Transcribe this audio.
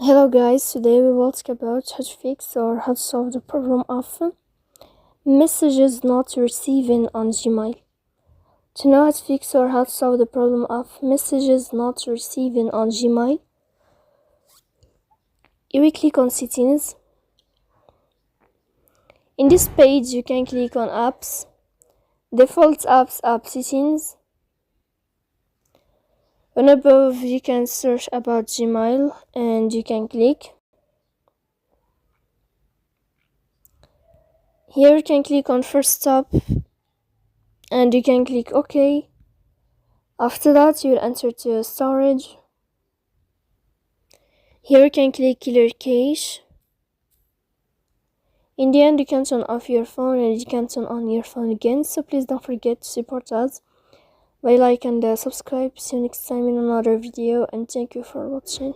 Hello guys, today we will talk about how to fix or how to solve the problem of messages not receiving on Gmail. To know how to fix or how to solve the problem of messages not receiving on Gmail, you will click on settings. In this page you can click on apps, default apps, app settings. And above you can search about Gmail and you can click. Here you can click on first stop and you can click OK. After that you will enter to storage. Here you can click clear cache. In the end you can turn off your phone and you can turn on your phone again, so please don't forget to support us by like and subscribe. See you next time in another video and thank you for watching.